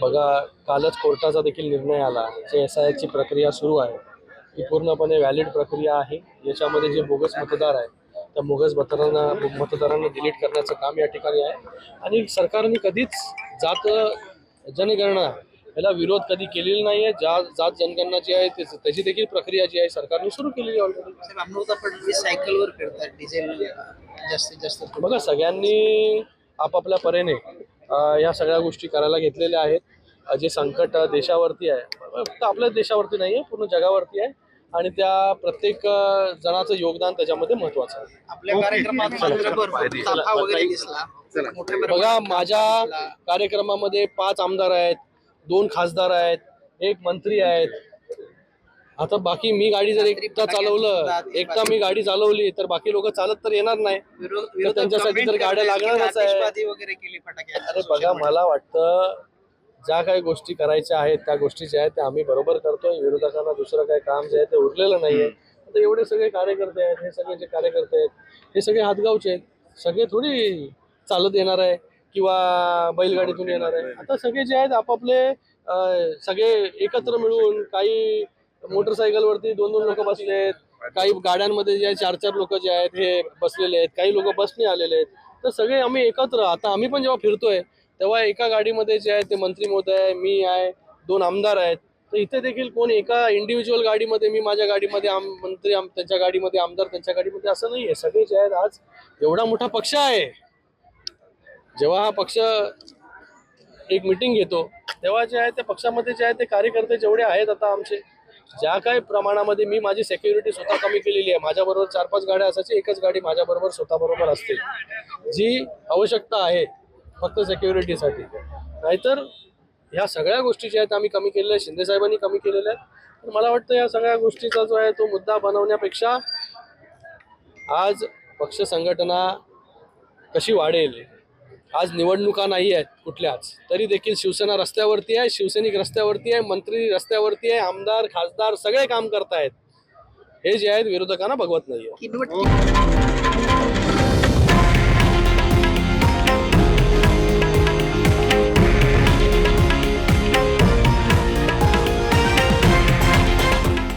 बघा, कालच कोर्टाचा देखील निर्णय आला. जे SIRची प्रक्रिया सुरू आहे ही पूर्णपणे व्हॅलिड प्रक्रिया आहे. याच्यामध्ये जे बोगस मतदार आहे त्या बोगस मतदारांना डिलीट करण्याचं काम या ठिकाणी आहे. आणि सरकारने कधीच जात जनगणना याला विरोध कधी केलेला नाही आहे. जात जनगणना जी आहे त्याची देखील प्रक्रिया जी आहे सरकारने सुरू केलेली आहे ऑलरेडी. अमृता फडणवीस सायकलवर फिरतात, डिझेल जास्तीत जास्त बघा, सगळ्यांनी आपापल्या परीने या सगळ्या गोष्टी करायला घेतलेल्या आहेत. जे संकट देशावरती आहे, फक्त आपल्याच देशावरती नाही आहे, पूर्ण जगावरती आहे. आणि त्या प्रत्येक जणाचं योगदान त्याच्यामध्ये महत्वाचं आहे. आपल्या कार्यक्रमात मात्र भरपूर ताफा वगैरे दिसला. मोठ्या बघा, प्रमाणात माझ्या कार्यक्रमामध्ये 5 आमदार आहेत, 2 खासदार आहेत, 1 मंत्री आहेत. आता बाकी मी गाडी जर एकटा मी गाडी चालवली तर बाकी लोक चालत तर येणार नाही. तर त्यांच्यासाठी तर गाड्या लागणारच आहे. आतिषबाजी वगैरे केली फटाके. अरे बघा, मला वाटतं ज्या काही गोष्टी करायच्या आहेत त्या गोष्टी ज्या आहेत त्या आम्ही बरोबर करतोय. विरोधकांना दुसरं काही काम जे आहे ते उरलेलं नाहीये. आता एवढे सगळे कार्यकर्ते आहेत, हे सगळे जे कार्यकर्ते आहेत हे सगळे हातगावचे आहेत. सगळे थोडी चालत येणार आहे किंवा बैलगाडीतून येणार आहे. आता सगळे जे आहेत आपापले सगळे एकत्र मिळून, काही मोटरसायकलवरती 2-2 लोक बसले आहेत, काही गाड्यांमध्ये जे 4-4 लोक जे आहेत हे बसलेले आहेत, काही लोक बसने आलेले आहेत. तर सगळे आम्ही एकत्र, आता आम्ही पण जेव्हा फिरतोय तेव्हा एका गाडीमध्ये जे आहे ते मंत्री महोदय, मी आहे, 2 आमदार आहेत. तर इथे देखील कोण एका इंडिव्हिज्युअल गाडीमध्ये, मी माझ्या गाडीमध्ये मंत्री त्यांच्या गाडीमध्ये, आमदार त्यांच्या गाडीमध्ये, असं नाही आहे. सगळे जे आहेत, आज एवढा मोठा पक्ष आहे, जेव्हा हा पक्ष एक मीटिंग घेतो तेव्हा जे आहे त्या पक्षामध्ये जे आहे ते कार्यकर्ते जेवढे आहेत आता आमचे, ज्या काही प्रमाणामध्ये मी माझी सिक्युरिटी स्वतः कमी केलेली आहे. माझ्याबरोबर 4-5 गाड्या असायची, एकच गाडी माझ्याबरोबर स्वतःबरोबर असते, जी आवश्यकता आहे फक्त सिक्युरिटीसाठी. नाहीतर ह्या सगळ्या गोष्टी ज्या आहेत आम्ही कमी केलेल्या आहेत, शिंदे साहेबांनी कमी केलेल्या आहेत. तर मला वाटतं या सगळ्या गोष्टीचा जो आहे तो मुद्दा बनवण्यापेक्षा आज पक्ष संघटना कशी वाढेल, आज निवडणुका नाही आहेत कुठल्याच, तरी देखील शिवसेना रस्त्यावरती आहे, शिवसैनिक रस्त्यावरती आहे, मंत्री रस्त्यावरती आहे, आमदार खासदार सगळे काम करतायत. हे जे आहेत विरोधकांना बघवत नाहीये.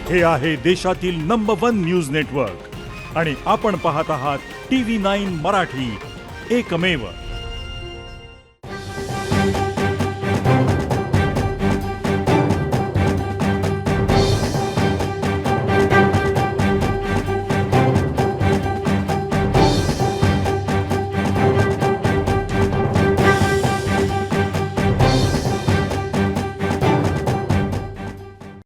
हे आहे देशातील नंबर 1 न्यूज नेटवर्क आणि आपण पाहत आहात TV9 मराठी, एकमेव.